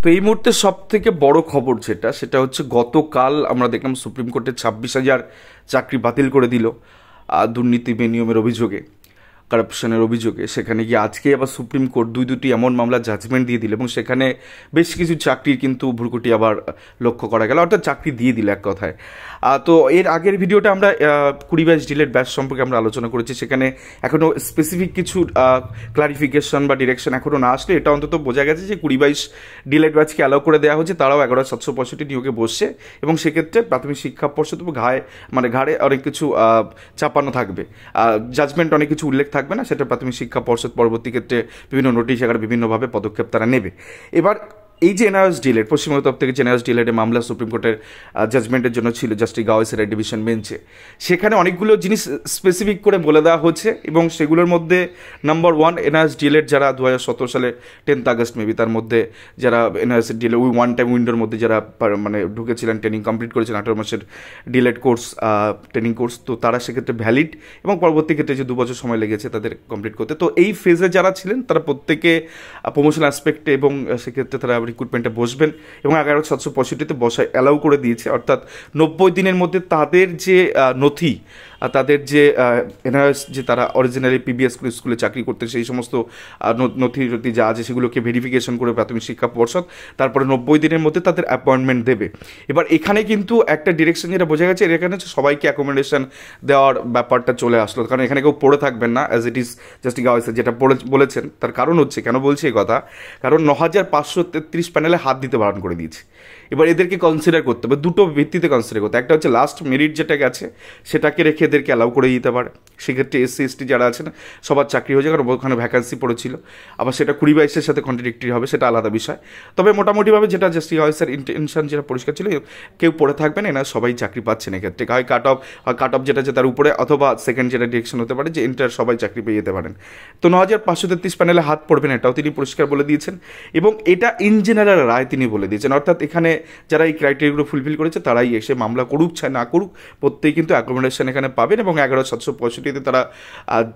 তো এই মুহূর্তে সব থেকে বড় খবর সেটা হচ্ছে গতকাল আমরা দেখলাম সুপ্রিম কোর্টে 26,000 চাকরি বাতিল করে দিল দুর্নীতি বেনিয়মের অভিযোগে, কারাপশনের অভিযোগে। সেখানে গিয়ে আজকে আবার সুপ্রিম কোর্ট দুটি এমন মামলা জাজমেন্ট দিয়ে দিল এবং সেখানে বেশ কিছু চাকরির কিন্তু ভ্রুকুটি আবার লক্ষ্য করা গেল, অর্থাৎ চাকরি দিয়ে দিল এক কথায়। তো এর আগের ভিডিওটা আমরা 20-22 ডিলেট ব্যাচ সম্পর্কে আমরা আলোচনা করেছি। সেখানে এখনও স্পেসিফিক কিছু ক্লারিফিকেশন বা ডিরেকশন এখনও না আসলে এটা অন্তত বোঝা গেছে যে 20-22 ডিলেট ব্যাচকে অ্যালাউ করে দেওয়া হচ্ছে। তারাও 11,765 নিয়োগে বসছে এবং সেক্ষেত্রে প্রাথমিক শিক্ষা পর্ষদ ঘাড়ে অনেক কিছু চাপানো থাকবে, জাজমেন্ট অনেক কিছু উল্লেখ থাকবে না, সেটা প্রাথমিক শিক্ষা পর্ষদ পরবর্তী ক্ষেত্রে বিভিন্ন নোটিশ আকারে বিভিন্নভাবে পদক্ষেপ তারা নেবে। এবার এই যে এনআরএস ডিলেট, পশ্চিমবঙ্গ তরফ থেকে যে এনআরএস ডিলেটের মামলা সুপ্রিম কোর্টের জাজমেন্টের জন্য ছিল জাস্টিস গাওয়াইসের ডিভিশন বেঞ্চে, সেখানে অনেকগুলো জিনিস স্পেসিফিক করে বলে দেওয়া হচ্ছে এবং সেগুলোর মধ্যে নাম্বার 1, এনআরএস ডিলেট যারা 2017 সালে 10 আগস্ট মেবি তার মধ্যে যারা এনআরএস ডিলেট ওই ওয়ান টাইম উইন্ডোর মধ্যে যারা ঢুকেছিলেন, ট্রেনিং কমপ্লিট করেছেন 18 মাসের ডিলেট কোর্স, ট্রেনিং কোর্স, তো তারা সেক্ষেত্রে ভ্যালিড এবং পরবর্তী ক্ষেত্রে যে 2 বছর সময় লেগেছে তাদের কমপ্লিট করতে। তো এই ফেজে যারা ছিলেন তারা প্রত্যেকে প্রমোশনাল অ্যাসপেক্টে এবং সেক্ষেত্রে তারা রিক্রুটমেন্টে বসবেন এবং 11,765-তে বসায় অ্যালাউ করে দিয়েছে। অর্থাৎ 90 দিনের মধ্যে তাদের যে নথি, তাদের যে এনআরএস যে তারা অরিজিনালি পিবিএস স্কুলে চাকরি করতে সেই সমস্ত নথি যা আছে সেগুলোকে ভেরিফিকেশন করে প্রাথমিক শিক্ষা পর্ষদ তারপরে 90 দিনের মধ্যে তাদের অ্যাপয়েন্টমেন্ট দেবে। এবার এখানে কিন্তু একটা ডিরেকশন যেটা বোঝা গেছে, এখানে হচ্ছে সবাইকে অ্যাকোমোডেশন দেওয়ার ব্যাপারটা চলে আসলো, কারণ এখানে কেউ পড়ে থাকবেন না অ্যাজ ইট ইজ জাস্টিস গাওয়াইস যেটা বলেছেন। তার কারণ হচ্ছে, কেন বলছি এই কথা, কারণ 9,533 প্যানেলে হাত দিতে বারণ করে দিয়েছে। এবার এদেরকে কনসিডার করতে হবে, দুটো ভিত্তিতে কনসিডার করতে, একটা হচ্ছে লাস্ট মেরিট যেটা গেছে সেটাকে রেখে এদেরকে অ্যালাউ করে দিতে পারে। সেক্ষেত্রে এসসি এসটি যারা আছেন সবার চাকরি হয়ে যায়, কারণ ওখানে ভ্যাকান্সি পড়েছিল। আবার সেটা 20-22-এর সাথে কন্ট্রাডিক্টরি হবে, সেটা আলাদা বিষয়। তবে মোটামুটিভাবে যেটা জাস্টিস গাওয়াইসের ইন্টেনশন যেটা পরিষ্কার ছিল, কেউ পড়ে থাকবে না, সবাই চাকরি পাচ্ছেন এক্ষেত্রে। হয় কাট অফ যেটা আছে তার উপরে, অথবা সেকেন্ড যেটা ডিরেকশন হতে পারে যে ইন্টার সবাই চাকরি পেয়ে যেতে পারেন। তো 9,533 প্যানেলে হাত পড়বেন এটাও তিনি পরিষ্কার বলে দিয়েছেন এবং এটা ইন জেনারেল রায় তিনি বলে দিয়েছেন। অর্থাৎ এখানে যারা এই ক্রাইটেরিয়াগুলো ফুলফিল করেছে তারাই এসে মামলা করুক চাই না করুক প্রত্যেকে কিন্তু অ্যাকোমোডেশন এখানে পাবেন এবং 11,765-তে তারা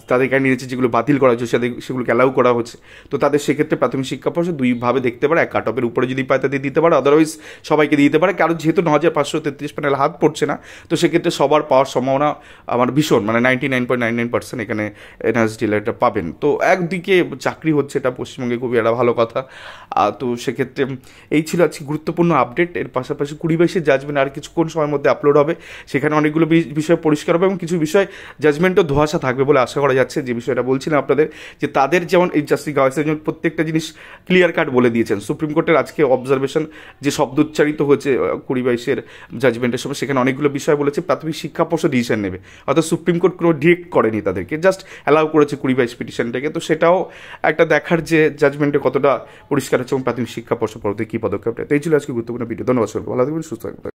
তাদের এখানে নিয়েছে যেগুলো বাতিল করা হচ্ছে সেগুলোকে অ্যালাউ করা হচ্ছে। তো তাদের সেক্ষেত্রে প্রাথমিক শিক্ষা পর্ষদ দুইভাবে দেখতে পারে, এক কাট অফের উপরে যদি পায় তাদের দিতে পারে, আদারওয়াইজ সবাইকে দিতে পারে। কারণ যেহেতু 9,533 প্যানেল হাত পড়ছে না, তো সেক্ষেত্রে সবার পাওয়ার সম্ভাবনা আমার ভীষণ, 99.99% এখানে এনআরএস ডিলেটটা পাবেন। তো একদিকে চাকরি হচ্ছে, এটা পশ্চিমবঙ্গে খুবই একটা ভালো কথা। তো সেক্ষেত্রে এই ছিল আজকে গুরুত্বপূর্ণ আপডেট। এর পাশাপাশি 20-22 জাজমেন্ট আর কিছুক্ষণ সময়ের মধ্যে আপলোড হবে, সেখানে অনেকগুলো বিষয় পরিষ্কার হবে এবং কিছু বিষয় জাজমেন্টও ধোঁয়াশা থাকবে বলে আশা করা যাচ্ছে। যে বিষয়টা বলছিলাম আপনাদের, যে তাদের যেমন এই জাস্টিস গাওয়াইসের যেমন প্রত্যেকটা জিনিস ক্লিয়ার কাট বলে দিয়েছেন। সুপ্রিম কোর্টের আজকে অবজারভেশন যে শব্দ উচ্চারিত হয়েছে 20-22 জাজমেন্টের সময়, সেখানে অনেকগুলো বিষয় বলেছে প্রাথমিক শিক্ষা পর্ষদ ডিসিশন নেবে, অর্থাৎ সুপ্রিম কোর্ট কোনো ডিরেক্ট করেনি তাদেরকে, জাস্ট অ্যালাউ করেছে 20-22 পিটিশনটাকে। তো সেটাও একটা দেখার যে জাজমেন্টে কতটা পরিষ্কার হচ্ছে এবং প্রাথমিক শিক্ষা পর্ষদ পরবর্তী কী পদক্ষেপ নেয়। তো এই ছিল আজকে গুরুত্বপূর্ণ ভিডিও। ধন্যবাদ সবাইকে, ভালো থাকবেন, সুস্থ থাকবেন।